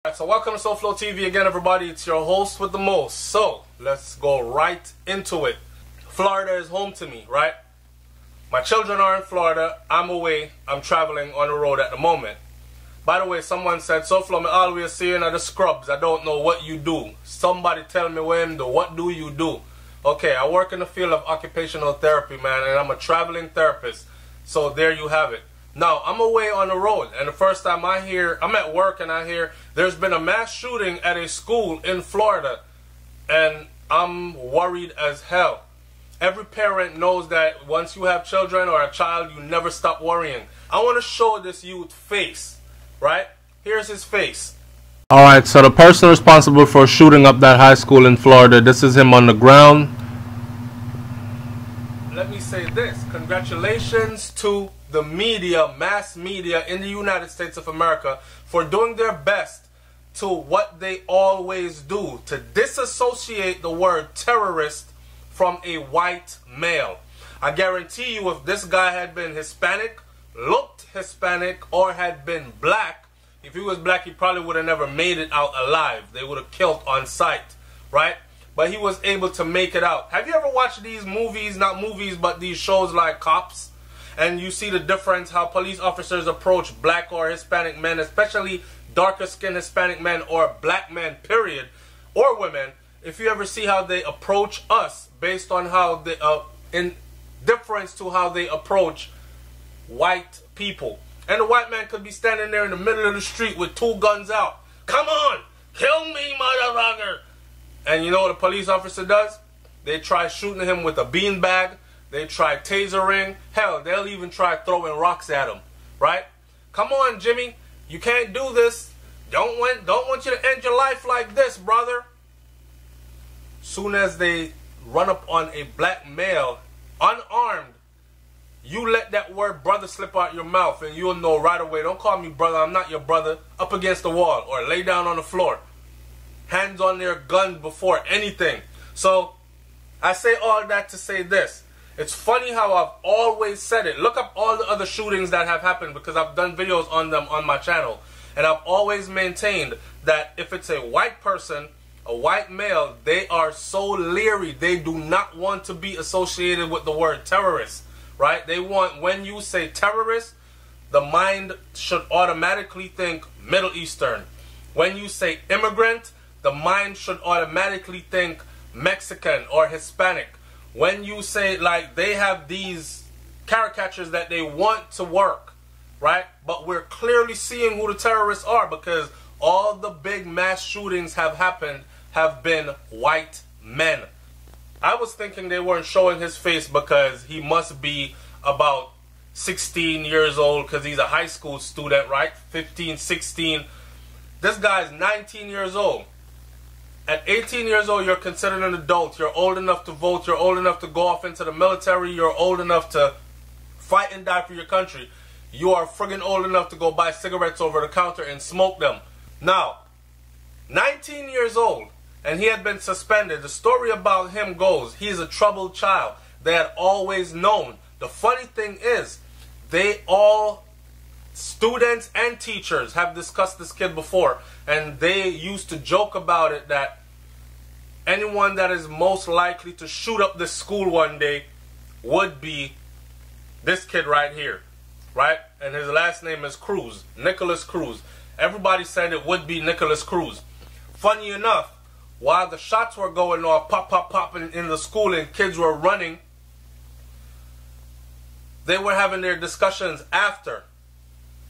Alright, so welcome to SouFLoTV again, everybody. It's your host with the most. So let's go right into it. Florida is home to me, right? My children are in Florida. I'm away. I'm traveling on the road at the moment. By the way, someone said, SouFlo, me always see you in the scrubs. I don't know what you do. Somebody tell me what him do. What do you do? Okay, I work in the field of occupational therapy, man, and I'm a traveling therapist. So there you have it. Now, I'm away on the road, and the first time I hear, I'm at work and I hear there's been a mass shooting at a school in Florida, and I'm worried as hell. Every parent knows that once you have children or a child, you never stop worrying. I want to show this youth face, right? Here's his face. Alright, so the person responsible for shooting up that high school in Florida, this is him on the ground. Let me say this, congratulations to the media, mass media in the United States of America for doing their best to what they always do, to disassociate the word terrorist from a white male. I guarantee you if this guy had been Hispanic, looked Hispanic, or had been black, if he was black he probably would have never made it out alive. They would have killed on sight, right? But he was able to make it out. Have you ever watched these movies, not movies, but these shows like Cops? And you see the difference how police officers approach black or Hispanic men, especially darker skinned Hispanic men or black men, period, or women. If you ever see how they approach us based on how they, in difference to how they approach white people. And the white man could be standing there in the middle of the street with two guns out. Come on, kill me, motherfucker. And you know what a police officer does? They try shooting him with a beanbag. They try tasering. Hell, they'll even try throwing rocks at him. Right? Come on, Jimmy. You can't do this. Don't want you to end your life like this, brother. Soon as they run up on a black male, unarmed, you let that word brother slip out your mouth and you'll know right away. Don't call me brother. I'm not your brother. Up against the wall or lay down on the floor. Hands on their gun before anything. So, I say all that to say this. It's funny how I've always said it. Look up all the other shootings that have happened because I've done videos on them on my channel. And I've always maintained that if it's a white person, a white male, they are so leery. They do not want to be associated with the word terrorist. Right? They want, when you say terrorist, the mind should automatically think Middle Eastern. When you say immigrant, the mind should automatically think Mexican or Hispanic. When you say, like, they have these caricatures that they want to work, right? But we're clearly seeing who the terrorists are because all the big mass shootings have been white men. I was thinking they weren't showing his face because he must be about 16 years old because he's a high school student, right? 15, 16. This guy's 19 years old. At 18 years old, you're considered an adult. You're old enough to vote. You're old enough to go off into the military. You're old enough to fight and die for your country. You are friggin' old enough to go buy cigarettes over the counter and smoke them. Now, 19 years old, and he had been suspended. The story about him goes, he's a troubled child. They had always known. The funny thing is, they all, students and teachers, have discussed this kid before. And they used to joke about it that anyone that is most likely to shoot up this school one day would be this kid right here, right? And his last name is Cruz, Nicholas Cruz. Everybody said it would be Nicholas Cruz. Funny enough, while the shots were going off, pop, pop, pop in the school and kids were running, they were having their discussions after.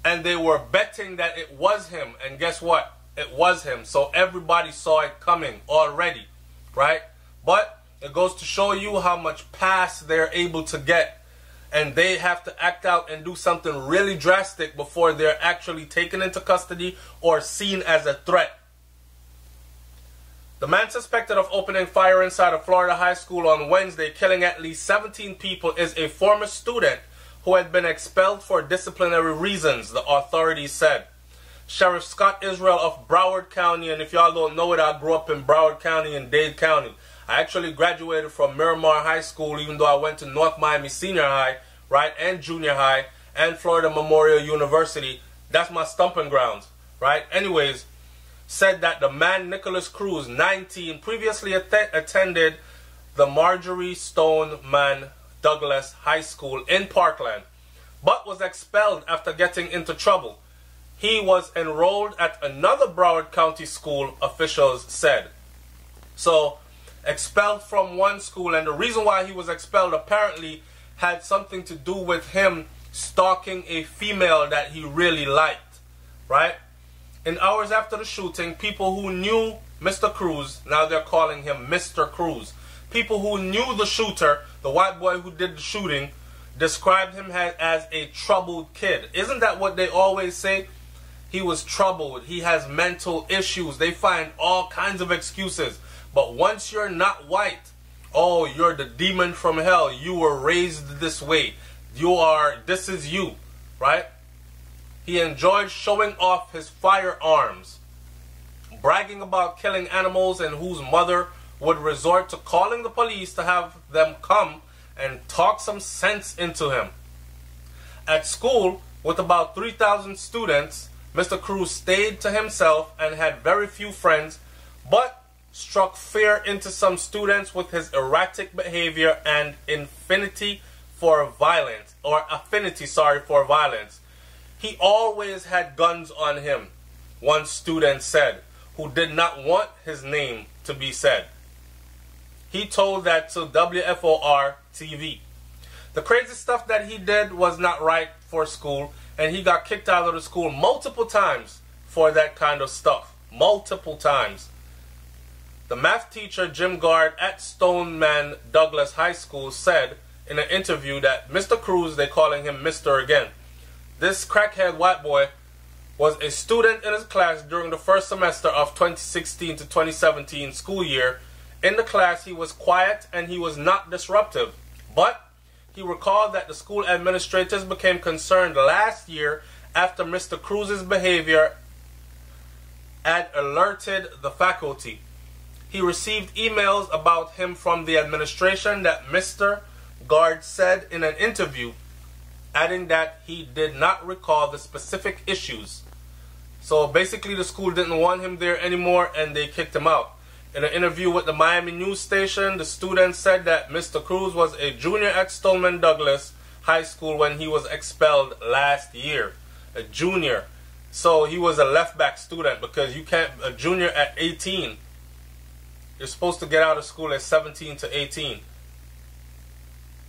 And they were betting that it was him. And guess what? It was him. So everybody saw it coming already. Right? But it goes to show you how much pass they're able to get. And they have to act out and do something really drastic before they're actually taken into custody or seen as a threat. The man suspected of opening fire inside a Florida high school on Wednesday, killing at least 17 people, is a former student who had been expelled for disciplinary reasons, the authorities said. Sheriff Scott Israel of Broward County, and if y'all don't know it, I grew up in Broward County and Dade County. I actually graduated from Miramar High School, even though I went to North Miami Senior High, right, and Junior High, and Florida Memorial University. That's my stomping grounds, right? Anyways, said that the man Nicholas Cruz, 19, previously attended the Marjorie Stoneman Douglas High School in Parkland, but was expelled after getting into trouble. He was enrolled at another Broward County school, officials said. So, expelled from one school, and the reason why he was expelled apparently had something to do with him stalking a female that he really liked, right? In hours after the shooting, people who knew Mr. Cruz, now they're calling him Mr. Cruz, people who knew the shooter, the white boy who did the shooting, described him as a troubled kid. Isn't that what they always say? He was troubled. He has mental issues. They find all kinds of excuses. But once you're not white, oh, you're the demon from hell. You were raised this way. This is you, right? He enjoyed showing off his firearms, bragging about killing animals, and whose mother would resort to calling the police to have them come and talk some sense into him. At school, with about 3,000 students, Mr. Cruz stayed to himself and had very few friends, but struck fear into some students with his erratic behavior and affinity for violence. He always had guns on him, one student said, who did not want his name to be said. He told that to SouFLoTV. The crazy stuff that he did was not right for school, and he got kicked out of the school multiple times for that kind of stuff. Multiple times. The math teacher, Jim Gard, at Stoneman Douglas High School said in an interview that Mr. Cruz, they're calling him Mr. again, this crackhead white boy was a student in his class during the first semester of 2016 to 2017 school year. In the class, he was quiet and he was not disruptive. But he recalled that the school administrators became concerned last year after Mr. Cruz's behavior had alerted the faculty. He received emails about him from the administration that Mr. Gard said in an interview, adding that he did not recall the specific issues. So basically the school didn't want him there anymore and they kicked him out. In an interview with the Miami news station, the student said that Mr. Cruz was a junior at Stoneman Douglas High School when he was expelled last year. A junior. So he was a left back student, because you can't, a junior at 18. You're supposed to get out of school at 17 to 18.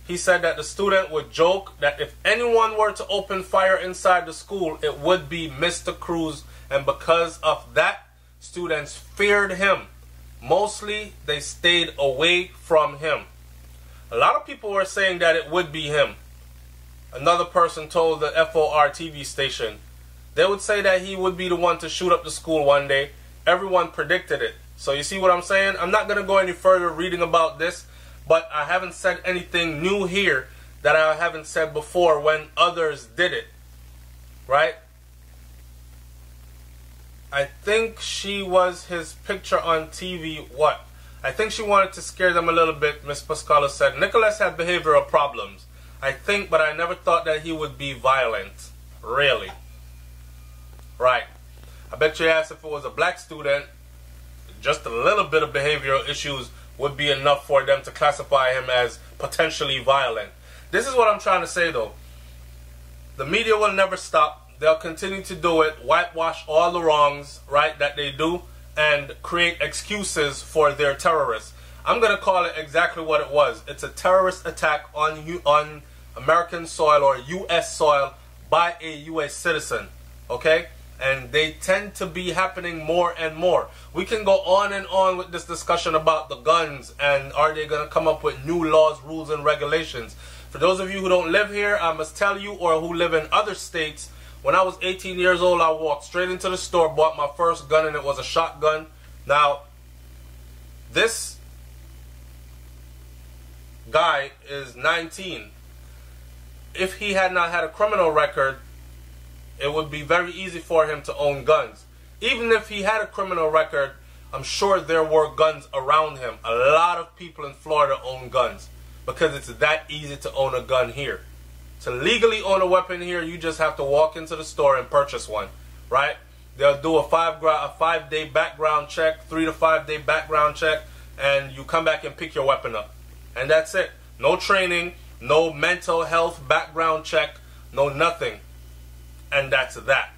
He said that the student would joke that if anyone were to open fire inside the school, it would be Mr. Cruz, and because of that, students feared him. Mostly, they stayed away from him. A lot of people were saying that it would be him. Another person told the SouFLoTV station. They would say that he would be the one to shoot up the school one day. Everyone predicted it. So you see what I'm saying? I'm not going to go any further reading about this, but I haven't said anything new here that I haven't said before when others did it. Right? I think she was his picture on TV. What? I think she wanted to scare them a little bit. Miss Pascala said, Nicholas had behavioral problems. I think, but I never thought that he would be violent. Really? Right. I bet you asked if it was a black student, just a little bit of behavioral issues would be enough for them to classify him as potentially violent. This is what I'm trying to say though. The media will never stop. They'll continue to do it, whitewash all the wrongs, right, that they do, and create excuses for their terrorists. I'm going to call it exactly what it was. It's a terrorist attack on American soil or U.S. soil by a U.S. citizen, okay? And they tend to be happening more and more. We can go on and on with this discussion about the guns and are they going to come up with new laws, rules, and regulations. For those of you who don't live here, I must tell you, or who live in other states, when I was 18 years old, I walked straight into the store, bought my first gun, and it was a shotgun. Now, this guy is 19. If he had not had a criminal record, it would be very easy for him to own guns. Even if he had a criminal record, I'm sure there were guns around him. A lot of people in Florida own guns because it's that easy to own a gun here. To legally own a weapon here, you just have to walk into the store and purchase one, right? They'll do a 5-day background check, 3 to 5 day background check, and you come back and pick your weapon up. And that's it. No training, no mental health background check, no nothing. And that's that.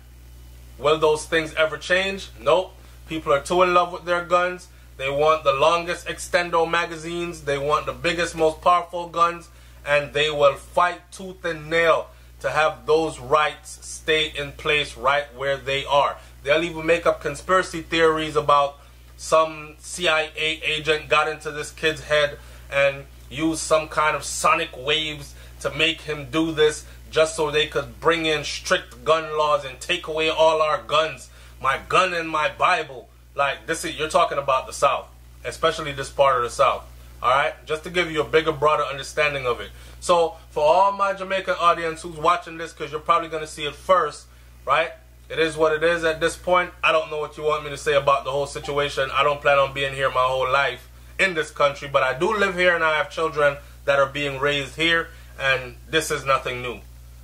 Will those things ever change? Nope. People are too in love with their guns. They want the longest extendo magazines. They want the biggest, most powerful guns. And they will fight tooth and nail to have those rights stay in place right where they are. They'll even make up conspiracy theories about some CIA agent got into this kid's head and used some kind of sonic waves to make him do this just so they could bring in strict gun laws and take away all our guns. My gun and my Bible. Like, this is, you're talking about the South, especially this part of the South. Alright? Just to give you a bigger, broader understanding of it. So, for all my Jamaican audience who's watching this, because you're probably going to see it first, right? It is what it is at this point. I don't know what you want me to say about the whole situation. I don't plan on being here my whole life in this country, but I do live here and I have children that are being raised here, and this is nothing new.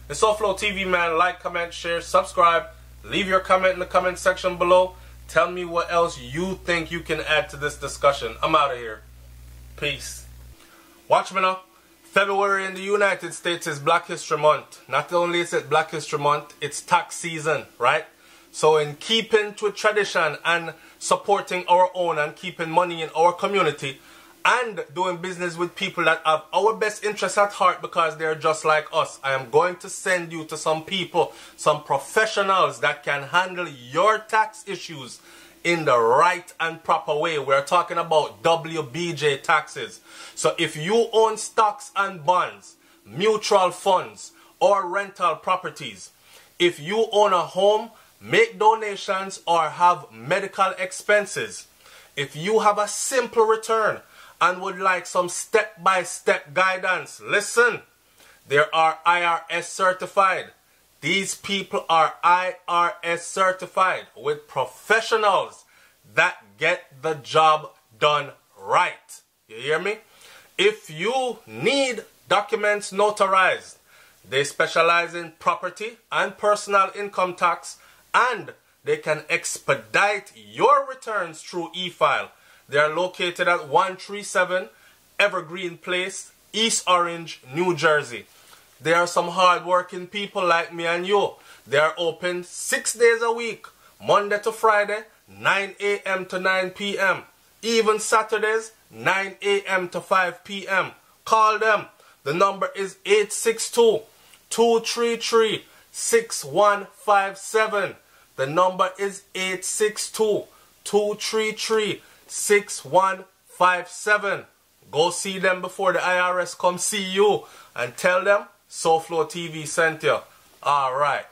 It's SouFLoTV, man. Like, comment, share, subscribe. Leave your comment in the comment section below. Tell me what else you think you can add to this discussion. I'm out of here. Peace. Watch me now. February in the United States is Black History Month. Not only is it Black History Month, it's tax season, right? So in keeping with tradition and supporting our own and keeping money in our community and doing business with people that have our best interests at heart because they're just like us, I am going to send you to some people, some professionals that can handle your tax issues in the right and proper way. We're talking about WBJ taxes. So if you own stocks and bonds, mutual funds, or rental properties, if you own a home, make donations, or have medical expenses, if you have a simple return and would like some step-by-step guidance, listen, there are IRS certified. These people are IRS certified with professionals that get the job done right. You hear me? If you need documents notarized, they specialize in property and personal income tax, and they can expedite your returns through e-file. They are located at 137 Evergreen Place, East Orange, New Jersey. There are some hard-working people like me and you. They are open 6 days a week, Monday to Friday, 9 a.m. to 9 p.m. Even Saturdays, 9 a.m. to 5 p.m. Call them. The number is 862-233-6157. The number is 862-233-6157. Go see them before the IRS come see you and tell them SouFLoTV sent you. Alright.